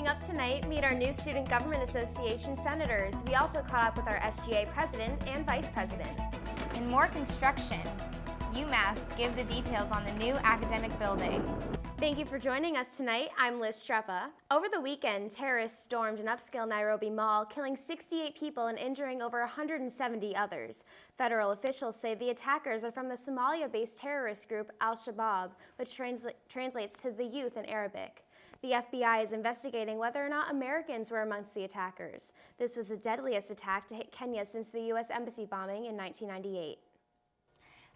Coming up tonight, meet our new Student Government Association senators. We also caught up with our SGA president and vice president. In more construction, UMass give the details on the new academic building. Thank you for joining us tonight. I'm Liz Strzepa. Over the weekend, terrorists stormed an upscale Nairobi mall, killing 68 people and injuring over 170 others. Federal officials say the attackers are from the Somalia-based terrorist group Al-Shabaab, which translates to the youth in Arabic. The FBI is investigating whether or not Americans were amongst the attackers. This was the deadliest attack to hit Kenya since the U.S. Embassy bombing in 1998.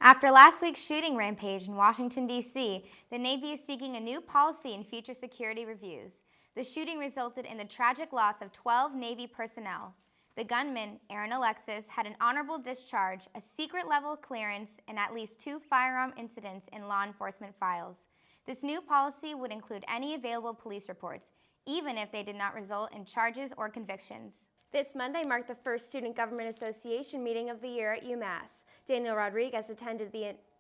After last week's shooting rampage in Washington, D.C., the Navy is seeking a new policy in future security reviews. The shooting resulted in the tragic loss of 12 Navy personnel. The gunman, Aaron Alexis, had an honorable discharge, a secret-level clearance, and at least 2 firearm incidents in law enforcement files. This new policy would include any available police reports, even if they did not result in charges or convictions. This Monday marked the first Student Government Association meeting of the year at UMass. Daniel Rodriguez attended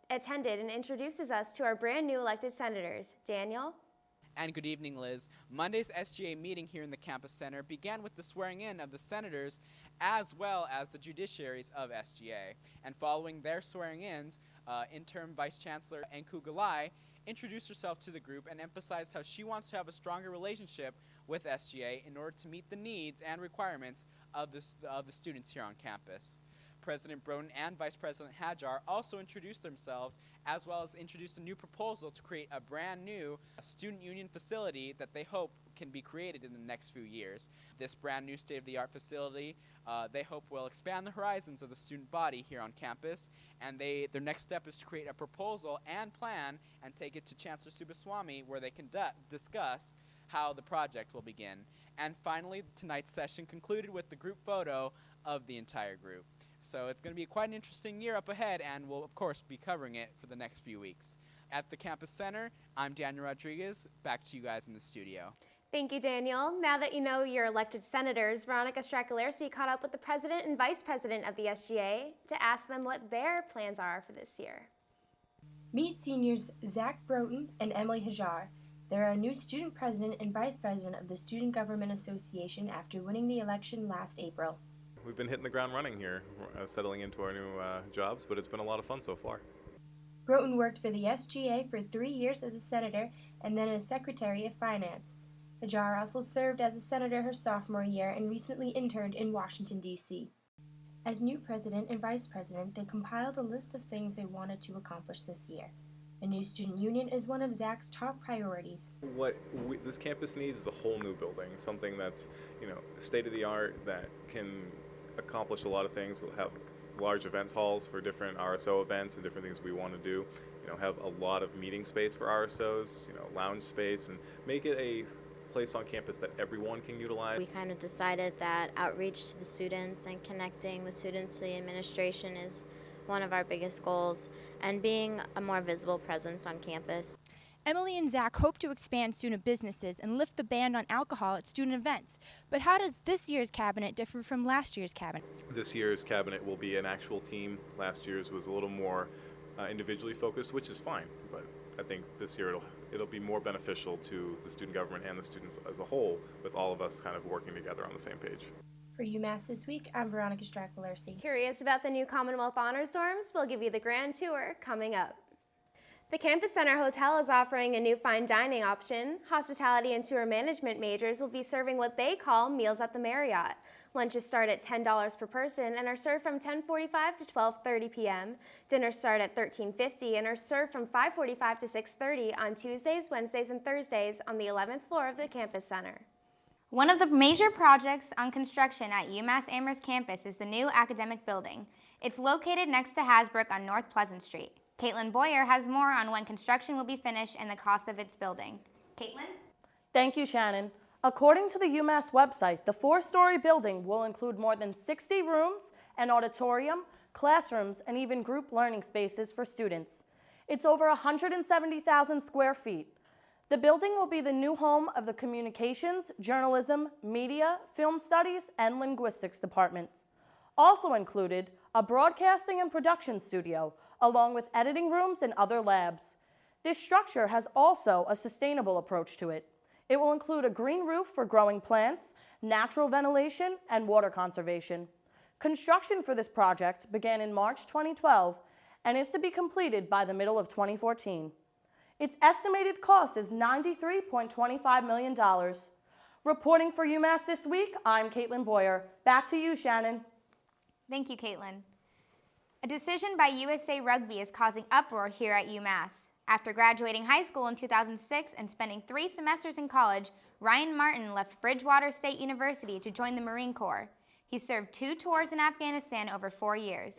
and introduces us to our brand new elected senators. Daniel? And good evening, Liz. Monday's SGA meeting here in the Campus Center began with the swearing in of the senators as well as the judiciaries of SGA. And following their swearing-ins, interim Vice Chancellor Nku Galai introduced herself to the group and emphasized how she wants to have a stronger relationship with SGA in order to meet the needs and requirements of the students here on campus. President Broden and Vice President Hajar also introduced themselves, as well as introduced a new proposal to create a brand new student union facility that they hope can be created in the next few years. This brand new state-of-the-art facility they hope will expand the horizons of the student body here on campus, and their next step is to create a proposal and plan and take it to Chancellor Subaswamy, where they can discuss how the project will begin. And finally, tonight's session concluded with the group photo of the entire group. So it's going to be quite an interesting year up ahead, and we'll, of course, be covering it for the next few weeks. At the Campus Center, I'm Daniel Rodriguez. Back to you guys in the studio. Thank you, Daniel. Now that you know your elected senators, Veronica Strakolersi caught up with the president and vice president of the SGA to ask them what their plans are for this year. Meet seniors Zach Broughton and Emily Hajar. They're our new student president and vice president of the Student Government Association after winning the election last April. We've been hitting the ground running here, settling into our new jobs, but it's been a lot of fun so far. Broughton worked for the SGA for 3 years as a senator and then as Secretary of Finance. Hajar also served as a senator her sophomore year and recently interned in Washington, D.C. As new president and vice president, they compiled a list of things they wanted to accomplish this year. A new student union is one of Zach's top priorities. What this campus needs is a whole new building, something that's, state-of-the-art, that can accomplish a lot of things. We'll have large events halls for different RSO events and different things we want to do. Have a lot of meeting space for RSOs, lounge space, and make it a place on campus that everyone can utilize. We kind of decided that outreach to the students and connecting the students to the administration is one of our biggest goals, and being a more visible presence on campus. Emily and Zach hope to expand student businesses and lift the ban on alcohol at student events. But how does this year's cabinet differ from last year's cabinet? This year's cabinet will be an actual team. Last year's was a little more individually focused, which is fine, but I think this year it'll be more beneficial to the student government and the students as a whole, with all of us kind of working together on the same page. For UMass This Week, I'm Veronica Strakolersi. Curious about the new Commonwealth Honors dorms? We'll give you the grand tour coming up. The Campus Center Hotel is offering a new fine dining option. Hospitality and tour management majors will be serving what they call meals at the Marriott. Lunches start at $10 per person and are served from 10:45 to 12:30 p.m. Dinners start at $13.50 and are served from 5:45 to 6:30 on Tuesdays, Wednesdays, and Thursdays on the 11th floor of the Campus Center. One of the major projects on construction at UMass Amherst campus is the new academic building. It's located next to Hasbrook on North Pleasant Street. Caitlin Boyer has more on when construction will be finished and the cost of its building. Caitlin? Thank you, Shannon. According to the UMass website, the 4-story building will include more than 60 rooms, an auditorium, classrooms, and even group learning spaces for students. It's over 170,000 square feet. The building will be the new home of the Communications, Journalism, Media, Film Studies, and Linguistics departments. Also included, a broadcasting and production studio, along with editing rooms and other labs. This structure has also a sustainable approach to it. It will include a green roof for growing plants, natural ventilation, and water conservation. Construction for this project began in March 2012 and is to be completed by the middle of 2014. Its estimated cost is $93.25 million. Reporting for UMass This Week, I'm Caitlin Boyer. Back to you, Shannon. Thank you, Caitlin. A decision by USA Rugby is causing uproar here at UMass. After graduating high school in 2006 and spending 3 semesters in college, Ryan Martin left Bridgewater State University to join the Marine Corps. He served 2 tours in Afghanistan over 4 years.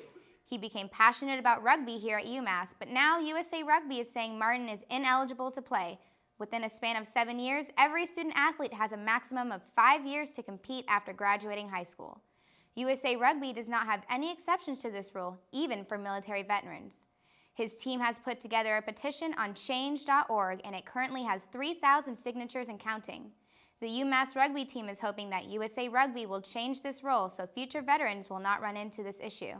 He became passionate about rugby here at UMass, but now USA Rugby is saying Martin is ineligible to play. Within a span of 7 years, every student athlete has a maximum of 5 years to compete after graduating high school. USA Rugby does not have any exceptions to this rule, even for military veterans. His team has put together a petition on change.org, and it currently has 3,000 signatures and counting. The UMass rugby team is hoping that USA Rugby will change this rule so future veterans will not run into this issue.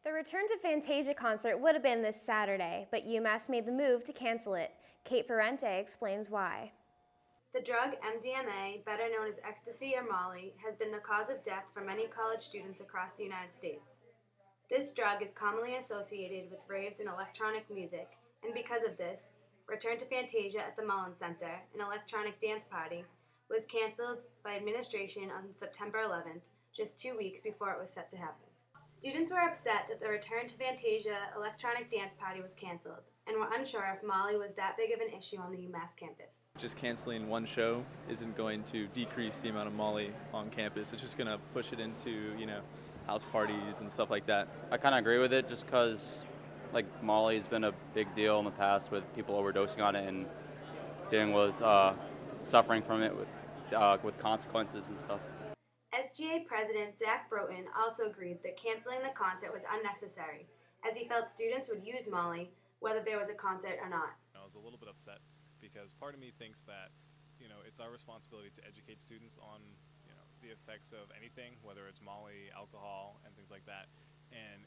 The Return to Fantasia concert would have been this Saturday, but UMass made the move to cancel it. Kate Ferrente explains why. The drug MDMA, better known as ecstasy or Molly, has been the cause of death for many college students across the United States. This drug is commonly associated with raves and electronic music, and because of this, Return to Fantasia at the Mullins Center, an electronic dance party, was canceled by administration on September 11th, just 2 weeks before it was set to happen. Students were upset that the Return to Fantasia electronic dance party was canceled, and were unsure if Molly was that big of an issue on the UMass campus. Just canceling one show isn't going to decrease the amount of Molly on campus. It's just going to push it into, house parties and stuff like that. I kind of agree with it just because, Molly's been a big deal in the past with people overdosing on it and dealing with suffering from it with consequences and stuff. SGA President Zach Broughton also agreed that canceling the concert was unnecessary, as he felt students would use Molly whether there was a concert or not. I was a little bit upset because part of me thinks that, it's our responsibility to educate students on, the effects of anything, whether it's Molly, alcohol, and things like that. And,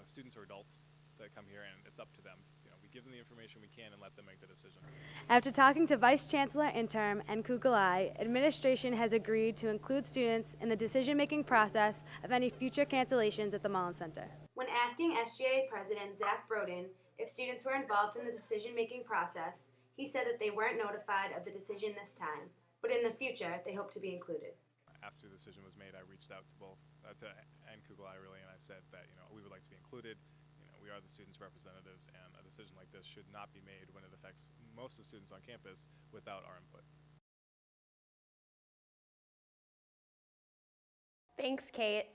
students are adults that come here, and it's up to them. We give them the information we can and let them make the decision. After talking to Vice Chancellor Interim and Kukulai, administration has agreed to include students in the decision-making process of any future cancellations at the Mullins Center. When asking SGA President Zach Broughton if students were involved in the decision-making process, he said that they weren't notified of the decision this time, but in the future, they hope to be included. After the decision was made, I reached out to both, and Kukulai really, and I said that, we would like to be included. We are the students' representatives, and a decision like this should not be made when it affects most of the students on campus without our input. Thanks, Kate.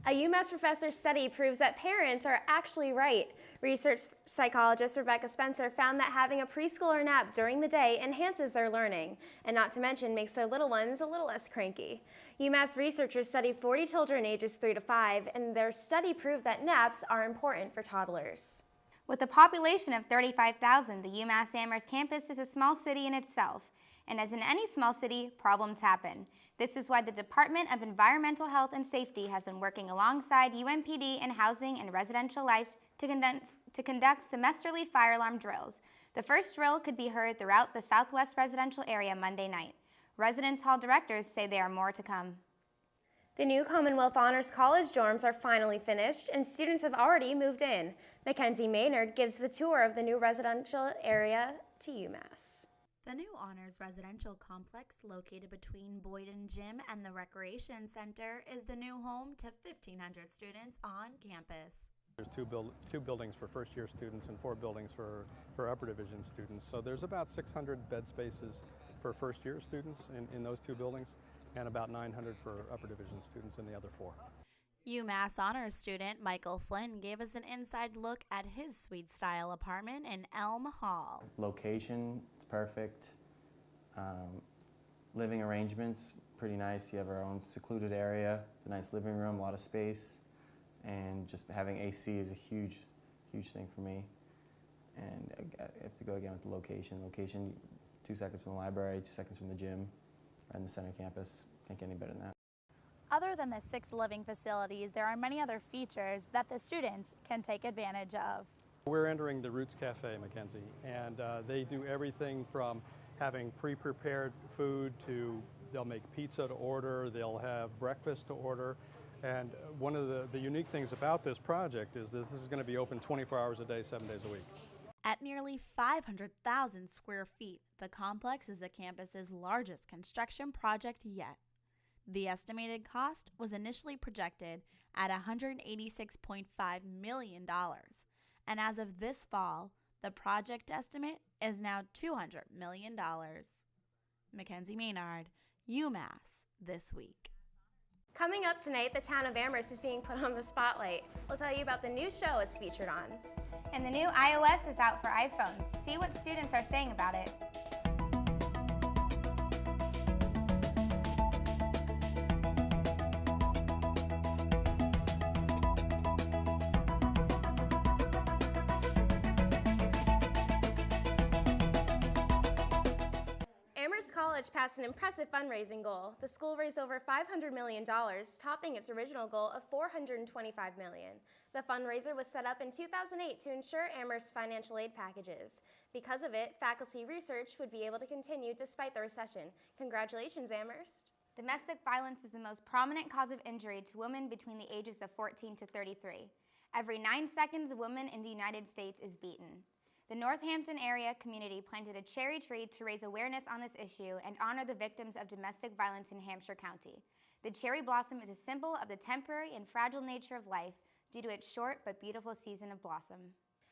A UMass professor's study proves that parents are actually right. Research psychologist Rebecca Spencer found that having a preschooler nap during the day enhances their learning, and not to mention makes their little ones a little less cranky. UMass researchers studied 40 children ages 3 to 5, and their study proved that naps are important for toddlers. With a population of 35,000, the UMass Amherst campus is a small city in itself. And as in any small city, problems happen. This is why the Department of Environmental Health and Safety has been working alongside UMPD and Housing and Residential Life to conduct semesterly fire alarm drills. The first drill could be heard throughout the Southwest residential area Monday night. Residence hall directors say there are more to come. The new Commonwealth Honors College dorms are finally finished, and students have already moved in. Mackenzie Maynard gives the tour of the new residential area to UMass. The new Honors Residential Complex, located between Boyden Gym and the Recreation Center, is the new home to 1,500 students on campus. There's two buildings for first-year students and 4 buildings for upper division students. So there's about 600 bed spaces for first-year students in those 2 buildings, and about 900 for upper division students in the other 4. UMass Honors student Michael Flynn gave us an inside look at his suite-style apartment in Elm Hall. Location, it's perfect. Living arrangements, pretty nice. You have our own secluded area, a nice living room, a lot of space, and just having AC is a huge thing for me. And I have to go again with the location. Location, 2 seconds from the library, 2 seconds from the gym, and the center campus. Can't get any better than that. Other than the 6 living facilities, there are many other features that the students can take advantage of. We're entering the Roots Cafe, Mackenzie, and they do everything from having pre-prepared food they'll make pizza to order, they'll have breakfast to order. And one of the unique things about this project is that this is going to be open 24 hours a day, 7 days a week. At nearly 500,000 square feet, the complex is the campus's largest construction project yet. The estimated cost was initially projected at $186.5 million, and as of this fall, the project estimate is now $200 million. Mackenzie Maynard, UMass This Week. Coming up tonight, the town of Amherst is being put on the spotlight. We'll tell you about the new show it's featured on. And the new iOS is out for iPhones. See what students are saying about it. Amherst College passed an impressive fundraising goal. The school raised over $500 million, topping its original goal of $425 million. The fundraiser was set up in 2008 to ensure Amherst's financial aid packages. Because of it, faculty research would be able to continue despite the recession. Congratulations, Amherst. Domestic violence is the most prominent cause of injury to women between the ages of 14 to 33. Every 9 seconds, a woman in the United States is beaten. The Northampton area community planted a cherry tree to raise awareness on this issue and honor the victims of domestic violence in Hampshire County. The cherry blossom is a symbol of the temporary and fragile nature of life due to its short but beautiful season of blossom.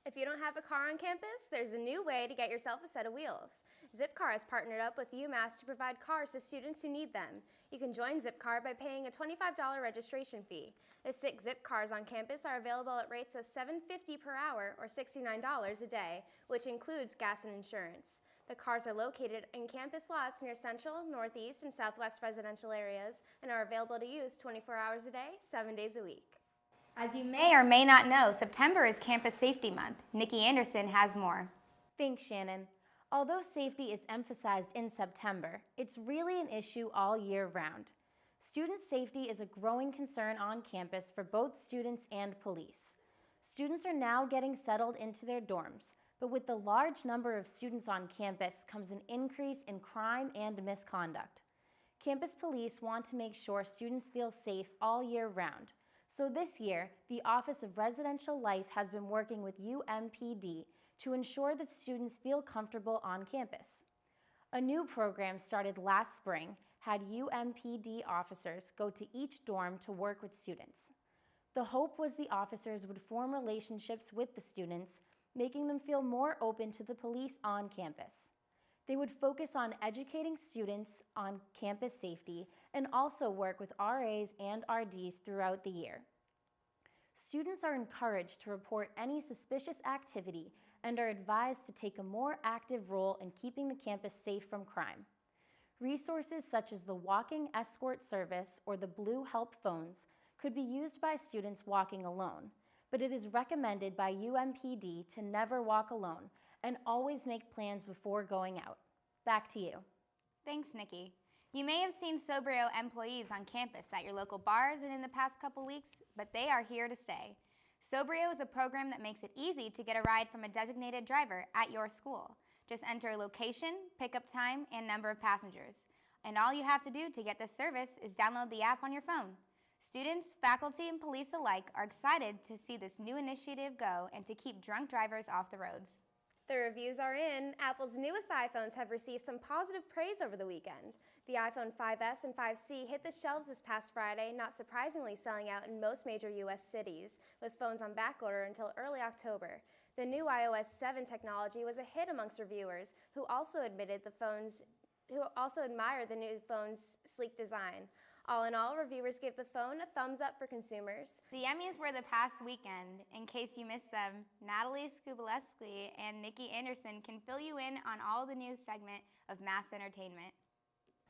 If you don't have a car on campus, there's a new way to get yourself a set of wheels. Zipcar has partnered up with UMass to provide cars to students who need them. You can join Zipcar by paying a $25 registration fee. The 6 Zipcars on campus are available at rates of $7.50 per hour or $69 a day, which includes gas and insurance. The cars are located in campus lots near Central, Northeast, and Southwest residential areas and are available to use 24 hours a day, 7 days a week. As you may or may not know, September is Campus Safety Month. Nikki Anderson has more. Thanks, Shannon. Although safety is emphasized in September, it's really an issue all year round. Student safety is a growing concern on campus for both students and police. Students are now getting settled into their dorms, but with the large number of students on campus comes an increase in crime and misconduct. Campus police want to make sure students feel safe all year round. So this year, the Office of Residential Life has been working with UMPD to ensure that students feel comfortable on campus. A new program started last spring had UMPD officers go to each dorm to work with students. The hope was the officers would form relationships with the students, making them feel more open to the police on campus. They would focus on educating students on campus safety and also work with RAs and RDs throughout the year. Students are encouraged to report any suspicious activity and are advised to take a more active role in keeping the campus safe from crime. Resources such as the Walking Escort Service or the Blue Help phones could be used by students walking alone, but it is recommended by UMPD to never walk alone and always make plans before going out. Back to you. Thanks, Nikki. You may have seen Sobrio employees on campus at your local bars and in the past couple weeks, but they are here to stay. Sobrio is a program that makes it easy to get a ride from a designated driver at your school. Just enter location, pickup time, and number of passengers. And all you have to do to get this service is download the app on your phone. Students, faculty, and police alike are excited to see this new initiative go and to keep drunk drivers off the roads. The reviews are in. Apple's newest iPhones have received some positive praise over the weekend. The iPhone 5S and 5C hit the shelves this past Friday, not surprisingly selling out in most major U.S. cities, with phones on backorder until early October. The new iOS 7 technology was a hit amongst reviewers, who also admired the new phone's sleek design. All in all, reviewers gave the phone a thumbs up for consumers. The Emmys were the past weekend. In case you missed them, Natalie Skubileski and Nikki Anderson can fill you in on all the news segment of Mass Entertainment.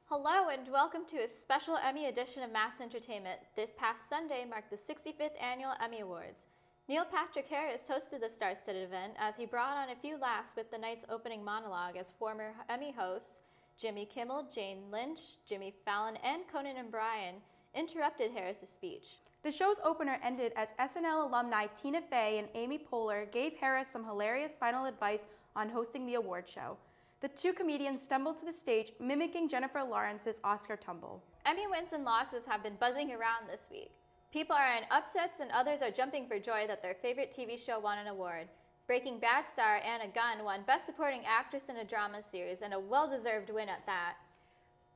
Hello and welcome to a special Emmy edition of Mass Entertainment. This past Sunday marked the 65th Annual Emmy Awards. Neil Patrick Harris hosted the star-studded event as he brought on a few laughs with the night's opening monologue as former Emmy hosts Jimmy Kimmel, Jane Lynch, Jimmy Fallon, and Conan O'Brien interrupted Harris's speech. The show's opener ended as SNL alumni Tina Fey and Amy Poehler gave Harris some hilarious final advice on hosting the award show. The two comedians stumbled to the stage, mimicking Jennifer Lawrence's Oscar tumble. Emmy wins and losses have been buzzing around this week. People are in upsets and others are jumping for joy that their favorite TV show won an award. Breaking Bad star Anna Gunn won Best Supporting Actress in a Drama Series, and a well-deserved win at that.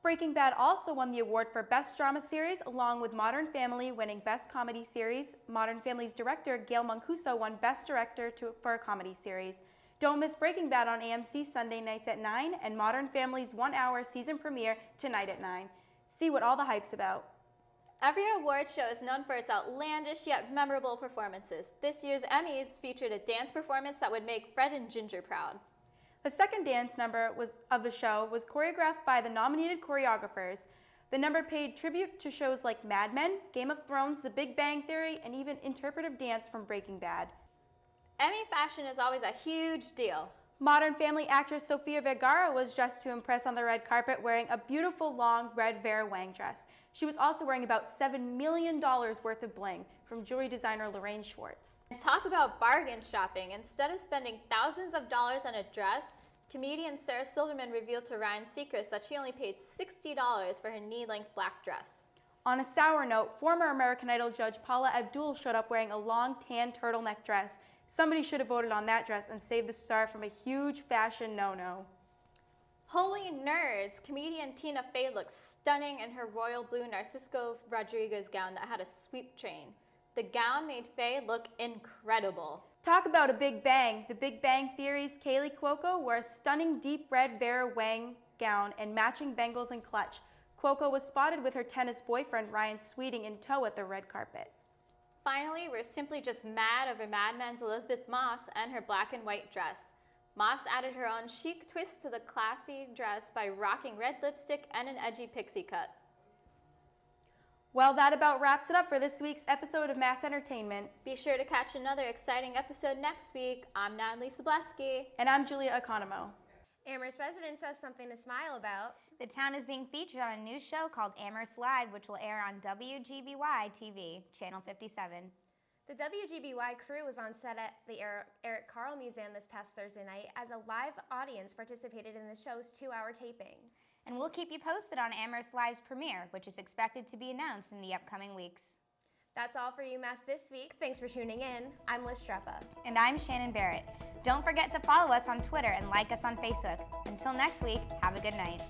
Breaking Bad also won the award for Best Drama Series, along with Modern Family winning Best Comedy Series. Modern Family's director, Gail Mancuso, won Best Director for a Comedy Series. Don't miss Breaking Bad on AMC Sunday nights at 9 and Modern Family's 1-hour season premiere tonight at 9. See what all the hype's about. Every award show is known for its outlandish yet memorable performances. This year's Emmys featured a dance performance that would make Fred and Ginger proud. The second dance number of the show was choreographed by the nominated choreographers. The number paid tribute to shows like Mad Men, Game of Thrones, The Big Bang Theory, and even interpretive dance from Breaking Bad. Emmy fashion is always a huge deal. Modern Family actress Sofia Vergara was dressed to impress on the red carpet wearing a beautiful long red Vera Wang dress. She was also wearing about $7 million worth of bling from jewelry designer Lorraine Schwartz. And talk about bargain shopping. Instead of spending thousands of dollars on a dress, comedian Sarah Silverman revealed to Ryan Seacrest that she only paid $60 for her knee-length black dress. On a sour note, former American Idol judge Paula Abdul showed up wearing a long tan turtleneck dress. Somebody should have voted on that dress and saved the star from a huge fashion no-no. Holy nerds! Comedian Tina Fey looked stunning in her royal blue Narcisco Rodriguez gown that had a sweep train. The gown made Fey look incredible. Talk about a big bang. The Big Bang Theory's Kaylee Cuoco wore a stunning deep red Vera Wang gown and matching bangles and clutch. Cuoco was spotted with her tennis boyfriend Ryan Sweeting in tow at the red carpet. Finally, we're simply just mad over Mad Men's Elizabeth Moss and her black and white dress. Moss added her own chic twist to the classy dress by rocking red lipstick and an edgy pixie cut. Well, that about wraps it up for this week's episode of Mass Entertainment. Be sure to catch another exciting episode next week. I'm Natalie Sobleski. And I'm Julia Economo. Amherst residents have something to smile about. The town is being featured on a new show called Amherst Live, which will air on WGBY TV, Channel 57. The WGBY crew was on set at the Eric Carle Museum this past Thursday night as a live audience participated in the show's 2-hour taping. And we'll keep you posted on Amherst Live's premiere, which is expected to be announced in the upcoming weeks. That's all for UMass this week. Thanks for tuning in. I'm Liz Strzepa. And I'm Shannon Barrett. Don't forget to follow us on Twitter and like us on Facebook. Until next week, have a good night.